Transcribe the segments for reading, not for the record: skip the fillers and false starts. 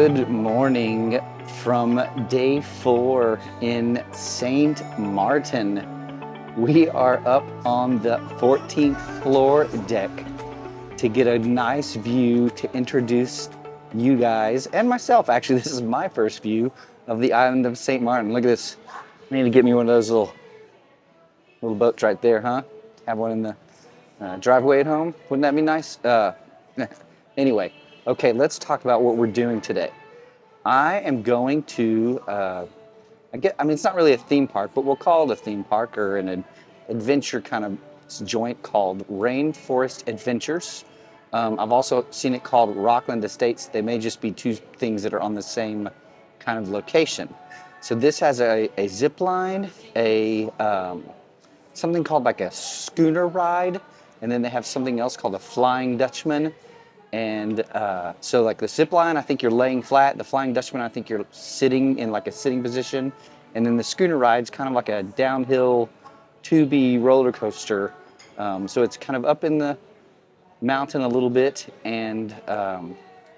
Good morning from day 4 in Sint Maarten. We are up on the 14th floor deck to get a nice view to introduce you guys and myself. Actually, this is my first view of the island of Sint Maarten. Look at this. I need to get me one of those little boats right there, huh? Have one in the driveway at home. Wouldn't that be nice? Anyway, okay, let's talk about what we're doing today. I am going to, it's not really a theme park, but we'll call it a theme park or an adventure kind of joint called Rainforest Adventures. I've also seen it called Rockland Estates. They may just be two things that are on the same kind of location. So this has a zipline, something called like a schooner ride, and then they have something else called a Flying Dutchman. And so like the zipline, I think you're laying flat. The Flying Dutchman, I think you're sitting in like a sitting position. And then the schooner ride's kind of like a downhill tubey roller coaster. So it's kind of up in the mountain a little bit, and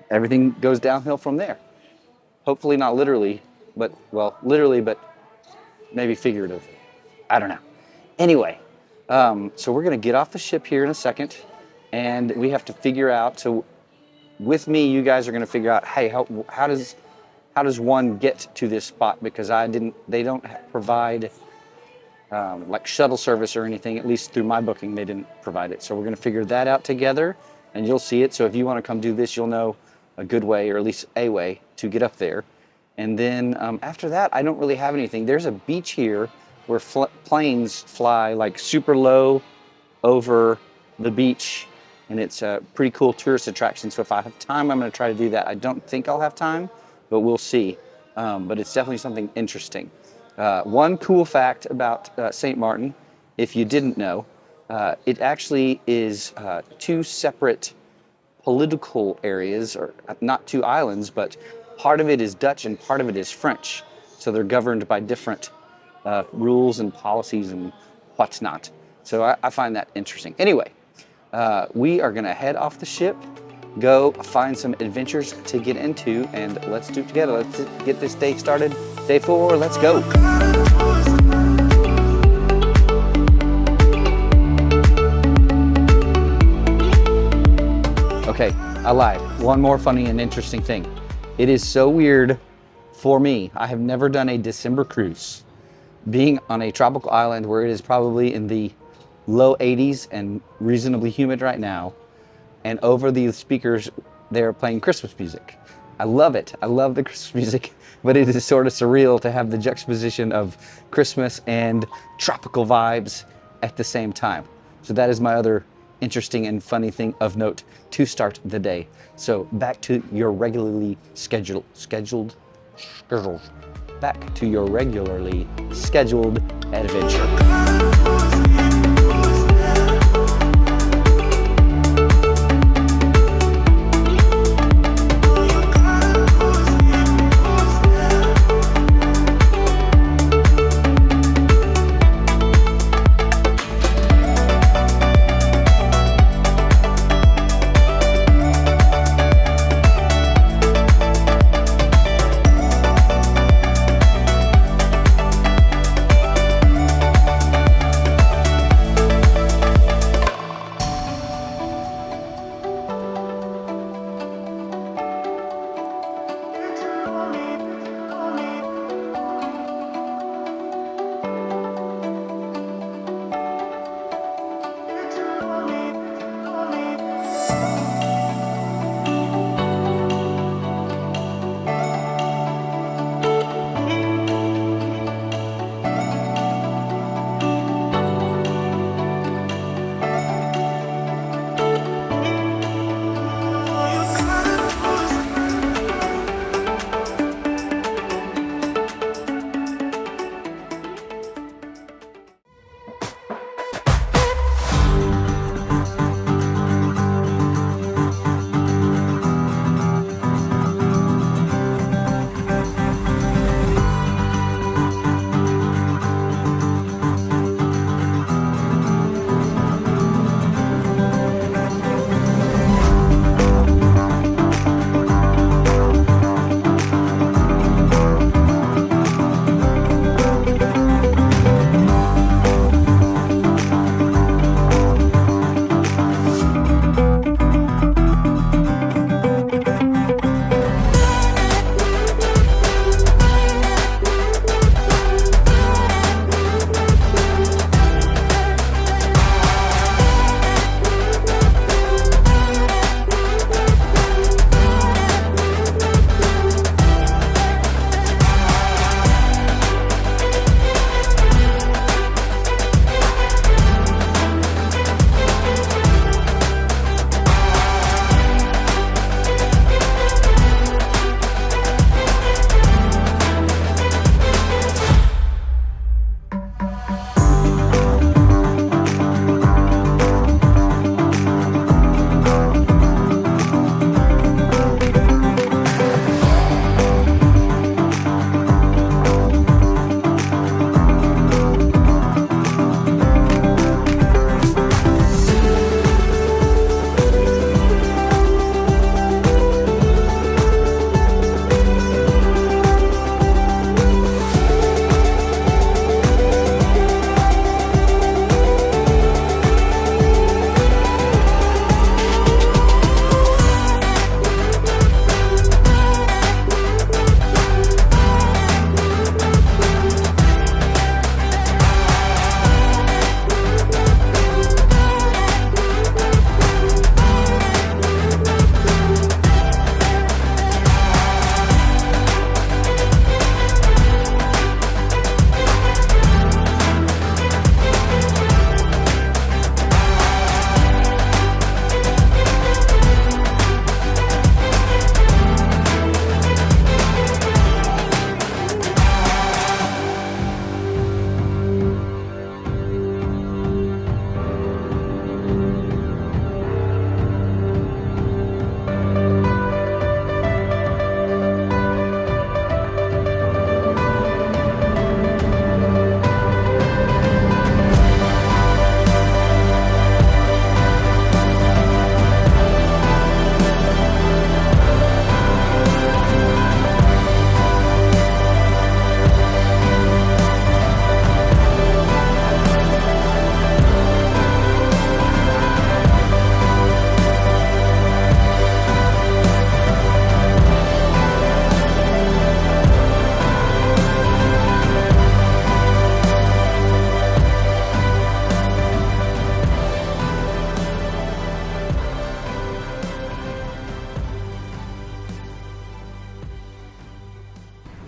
everything goes downhill from there. Hopefully not literally, but literally, but maybe figurative. I don't know. Anyway, so we're gonna get off the ship here in a second. And we have to figure out, so with me, you guys are going to figure out, hey, how does one get to this spot? Because they don't provide like shuttle service or anything, at least through my booking, they didn't provide it. So we're going to figure that out together, and you'll see it. So if you want to come do this, you'll know a good way, or at least a way to get up there. And then after that, I don't really have anything. There's a beach here where planes fly like super low over the beach. And it's a pretty cool tourist attraction. So if I have time, I'm going to try to do that. I don't think I'll have time, but we'll see. But it's definitely something interesting. One cool fact about Sint Maarten, if you didn't know, it actually is two separate political areas, or not two islands, but part of it is Dutch and part of it is French. So they're governed by different rules and policies and whatnot. So I find that interesting. Anyway. We are gonna head off the ship, go find some adventures to get into, and let's do it together. Let's get this day started. Day 4, let's go. Okay, I lied. One more funny and interesting thing. It is so weird for me. I have never done a December cruise. Being on a tropical island where it is probably in the low 80s and reasonably humid right now, and over the speakers they're playing Christmas music. I love it. I love the Christmas music, but it is sort of surreal to have the juxtaposition of Christmas and tropical vibes at the same time. So that is my other interesting and funny thing of note to start the day. So back to your regularly scheduled adventure.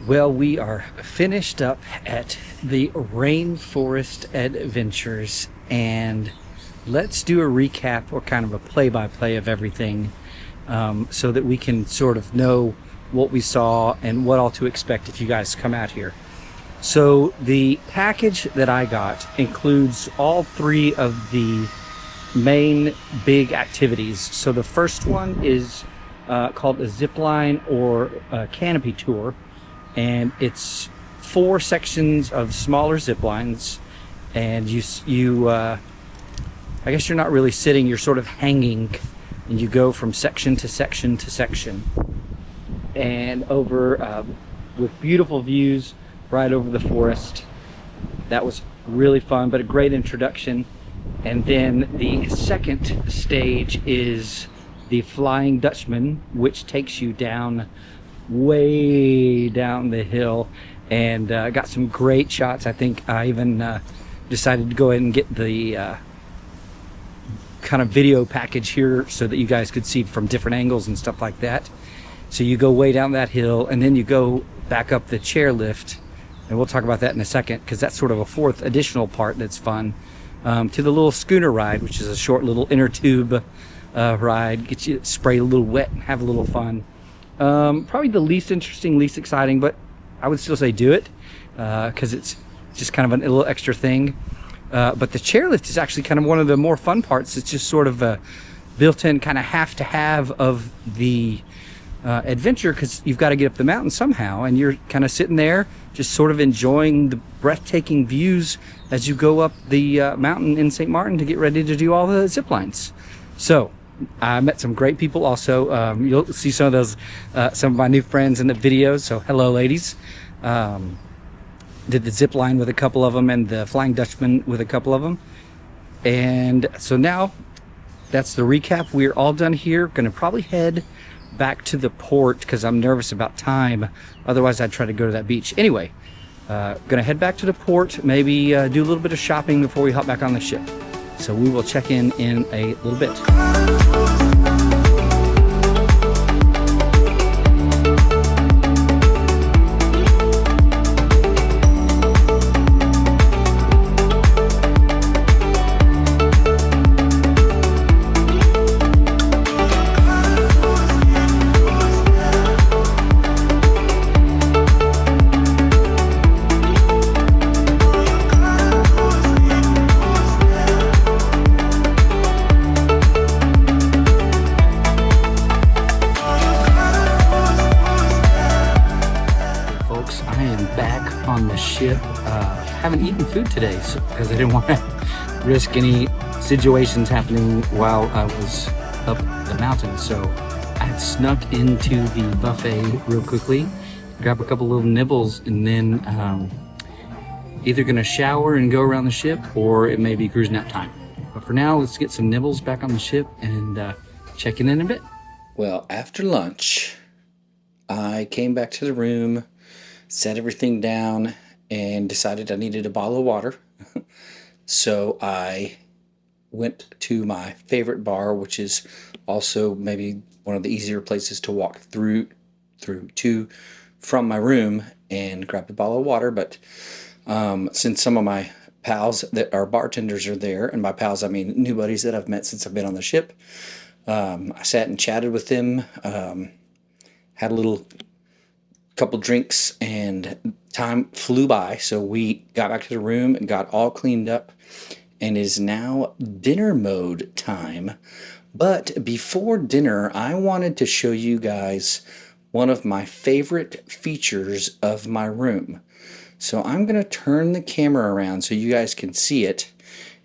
Well, we are finished up at the Rainforest Adventures, and let's do a recap or kind of a play-by-play of everything, so that we can sort of know what we saw and what all to expect if you guys come out here. So the package that I got includes all three of the main big activities. So the first one is called a Zipline or a canopy tour, and it's 4 sections of smaller zip lines, and you I guess you're not really sitting, you're sort of hanging, and you go from section to section to section, and over with beautiful views right over the forest. That was really fun, but a great introduction. And then the second stage is the Flying Dutchman, which takes you down, way down the hill, and got some great shots. I think I even decided to go ahead and get the kind of video package here so that you guys could see from different angles and stuff like that. So you go way down that hill, and then you go back up the chairlift, and we'll talk about that in a second, because that's sort of a 4th additional part that's fun, to the little schooner ride, which is a short little inner tube ride. Get you sprayed a little wet and have a little fun. Probably the least interesting, least exciting, but I would still say do it, because it's just kind of a little extra thing. But the chairlift is actually kind of one of the more fun parts. It's just sort of a built-in kind of have of the adventure, because you've got to get up the mountain somehow, and you're kind of sitting there just sort of enjoying the breathtaking views as you go up the mountain in St. Maarten to get ready to do all the zip lines. So I met some great people also. You'll see some of those, some of my new friends in the videos. So hello, ladies. Did the zip line with a couple of them, and the Flying Dutchman with a couple of them. And so now that's the recap. We're all done here. Gonna probably head back to the port because I'm nervous about time. Otherwise I'd try to go to that beach. Anyway, gonna head back to the port, maybe do a little bit of shopping before we hop back on the ship. So we will check in a little bit. Ship. Haven't eaten food today because I didn't want to risk any situations happening while I was up the mountain. So I had snuck into the buffet real quickly, grab a couple little nibbles, and then either gonna shower and go around the ship, or it may be cruise nap time. But for now, let's get some nibbles back on the ship and check in a bit. Well, after lunch, I came back to the room, set everything down, and decided I needed a bottle of water. So I went to my favorite bar, which is also maybe one of the easier places to walk through to from my room, and grabbed a bottle of water. But since some of my pals that are bartenders are there, and by pals I mean new buddies that I've met since I've been on the ship, I sat and chatted with them, had a couple drinks, and time flew by. So we got back to the room and got all cleaned up, and it is now dinner mode time. But before dinner, I wanted to show you guys one of my favorite features of my room. So I'm going to turn the camera around so you guys can see it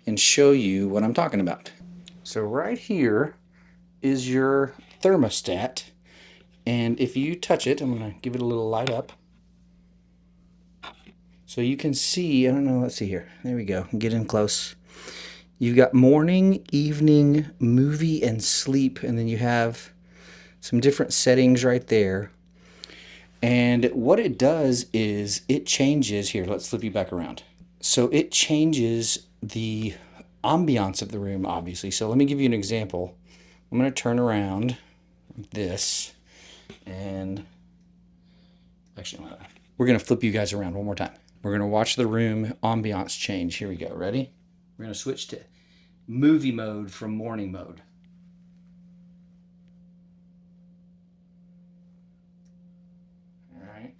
and show you what I'm talking about. So right here is your thermostat. And if you touch it, I'm going to give it a little light up. So you can see, I don't know, let's see here. There we go. Get in close. You've got morning, evening, movie, and sleep. And then you have some different settings right there. And what it does is it changes, here, let's flip you back around. So it changes the ambiance of the room, obviously. So let me give you an example. I'm going to turn around like this. And actually, I'm going to we're going to flip you guys around one more time. We're going to watch the room ambiance change. Here we go. Ready? We're going to switch to movie mode from morning mode. All right.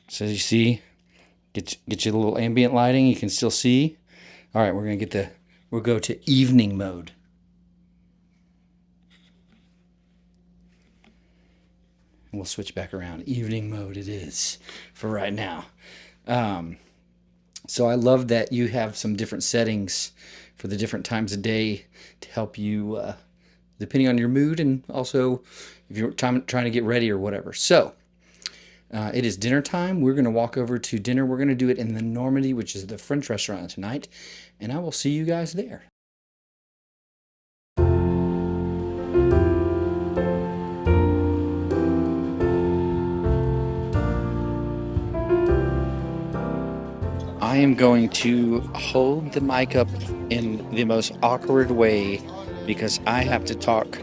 So you see, get you a little ambient lighting. You can still see. All right, we'll go to evening mode. And we'll switch back around. Evening mode it is for right now. So I love that you have some different settings for the different times of day to help you, depending on your mood, and also if you're trying to get ready or whatever. So it is dinner time. We're going to walk over to dinner. We're going to do it in the Normandy, which is the French restaurant tonight. And I will see you guys there. I am going to hold the mic up in the most awkward way because I have to talk.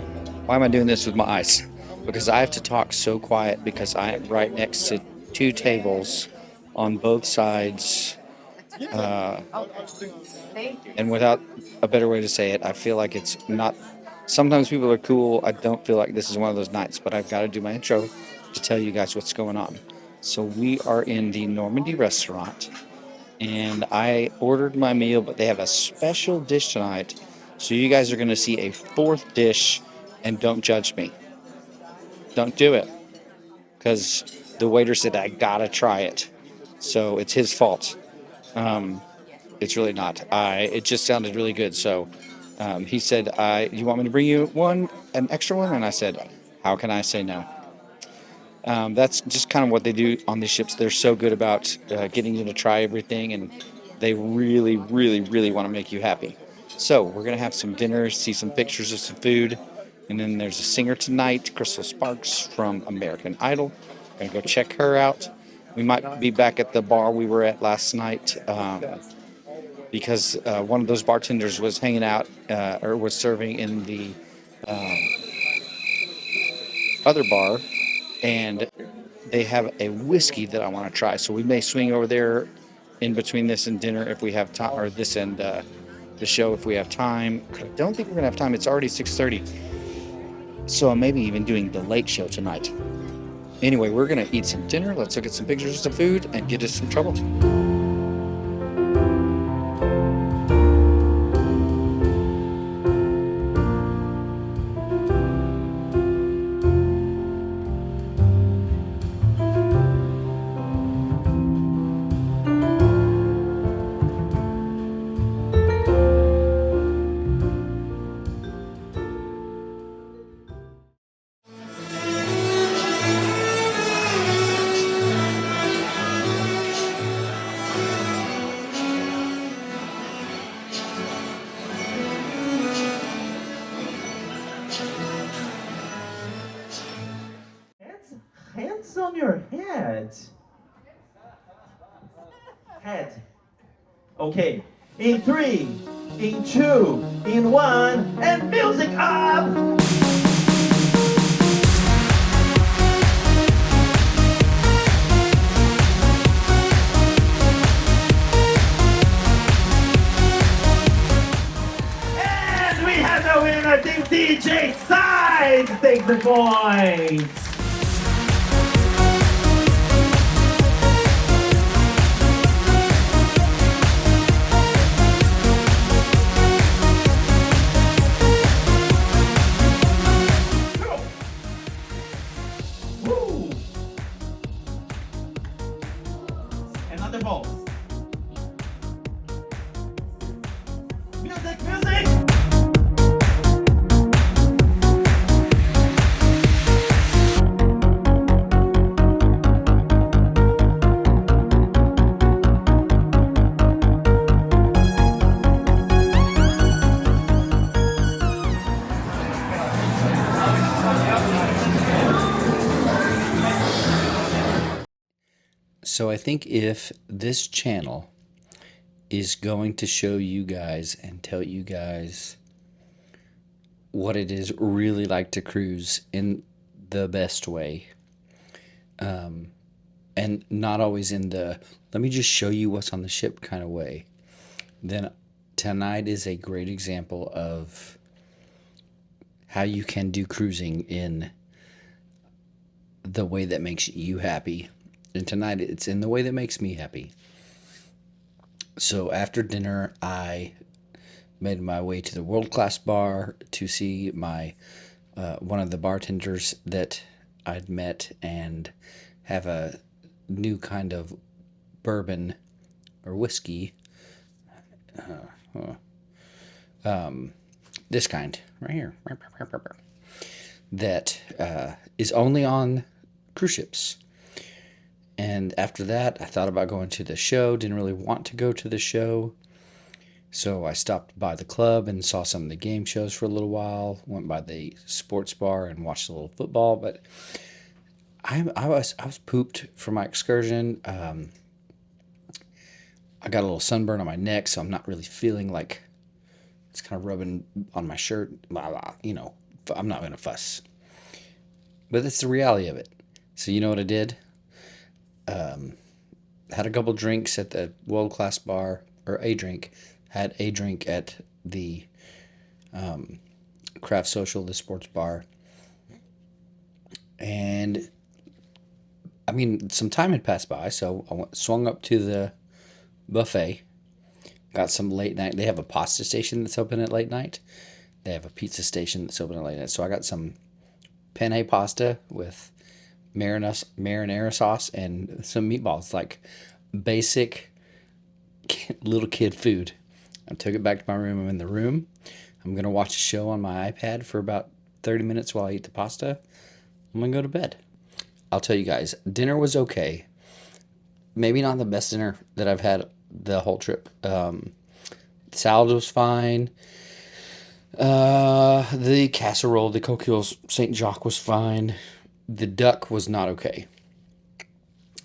Why am I doing this with my eyes? Because I have to talk so quiet because I am right next to two tables on both sides. And without a better way to say it, I feel like it's not. Sometimes people are cool. I don't feel like this is one of those nights, but I've got to do my intro to tell you guys what's going on. So we are in the Normandy restaurant. And I ordered my meal, but they have a special dish tonight. So you guys are going to see a fourth dish, and don't judge me. Don't do it. Because the waiter said I got to try it. So it's his fault. It's really not. It just sounded really good. So he said, you want me to bring you an extra one? And I said, how can I say no? That's just kind of what they do on these ships. They're so good about getting you to try everything, and they really, really, really want to make you happy. So we're going to have some dinner, see some pictures of some food, and then there's a singer tonight, Crystal Sparks from American Idol. Going to go check her out. We might be back at the bar we were at last night because one of those bartenders was hanging out or was serving in the other bar. And they have a whiskey that I want to try. So we may swing over there in between this and dinner if we have time, or this and the show if we have time. I don't think we're going to have time. It's already 6:30. So I'm maybe even doing the late show tonight. Anyway, we're going to eat some dinner. Let's look at some pictures of some food and get us some trouble. Hands on your head. Head. Okay. In 3, in 2, in 1, and music up! And we have the winner, Team DJ Side, take the point. Another ball. Music, music! So I think if this channel is going to show you guys and tell you guys what it is really like to cruise in the best way, and not always in the let me just show you what's on the ship kind of way, then tonight is a great example of how you can do cruising in the way that makes you happy. And tonight it's in the way that makes me happy. So after dinner, I made my way to the world-class bar to see my one of the bartenders that I'd met and have a new kind of bourbon or whiskey. This kind right here that is only on cruise ships. And after that, I thought about going to the show. Didn't really want to go to the show. So I stopped by the club and saw some of the game shows for a little while. Went by the sports bar and watched a little football. But I was pooped for my excursion. I got a little sunburn on my neck, so I'm not really feeling like it's kind of rubbing on my shirt. Blah, blah, you know, I'm not going to fuss. But that's the reality of it. So you know what I did? Had a couple drinks at the world-class bar, or a drink. Had a drink at the Craft Social, the sports bar. And, I mean, some time had passed by, so I swung up to the buffet. Got some late night. They have a pasta station that's open at late night. They have a pizza station that's open at late night. So I got some penne pasta with marinara sauce and some meatballs, like basic little kid food. I took it back to my room. I'm in the room. I'm going to watch a show on my iPad for about 30 minutes while I eat the pasta. I'm going to go to bed. I'll tell you guys, dinner was okay. Maybe not the best dinner that I've had the whole trip. Salad was fine. The casserole, the coquille Saint Jacques was fine. The duck was not okay.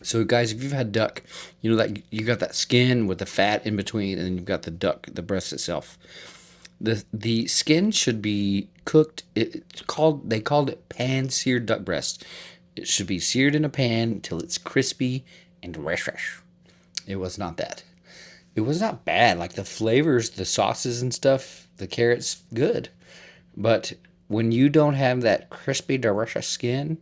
So guys, if you've had duck, you know that you got that skin with the fat in between, and then you've got the duck, the breast itself. The skin should be cooked. They called it pan-seared duck breast. It should be seared in a pan until it's crispy and fresh. It was not that. It was not bad. Like the flavors, the sauces and stuff, the carrots, good. But when you don't have that crispy, delicious skin,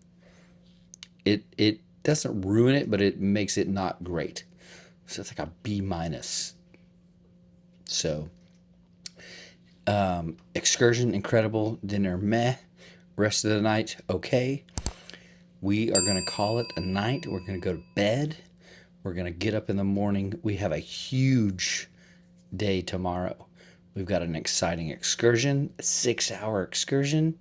it doesn't ruin it, but it makes it not great. So it's like a B-. So, excursion, incredible. Dinner, meh. Rest of the night, okay. We are going to call it a night. We're going to go to bed. We're going to get up in the morning. We have a huge day tomorrow. We've got an exciting excursion, a 6-hour excursion.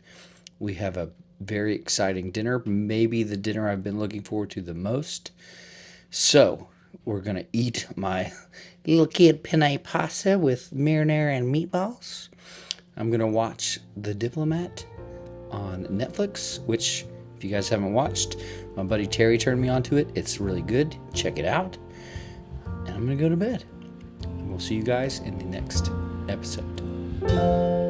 We have a very exciting dinner, maybe the dinner I've been looking forward to the most. So we're going to eat my little kid penne pasta with marinara and meatballs. I'm going to watch The Diplomat on Netflix, which if you guys haven't watched, my buddy Terry turned me onto it. It's really good. Check it out. And I'm going to go to bed. And we'll see you guys in the next episode.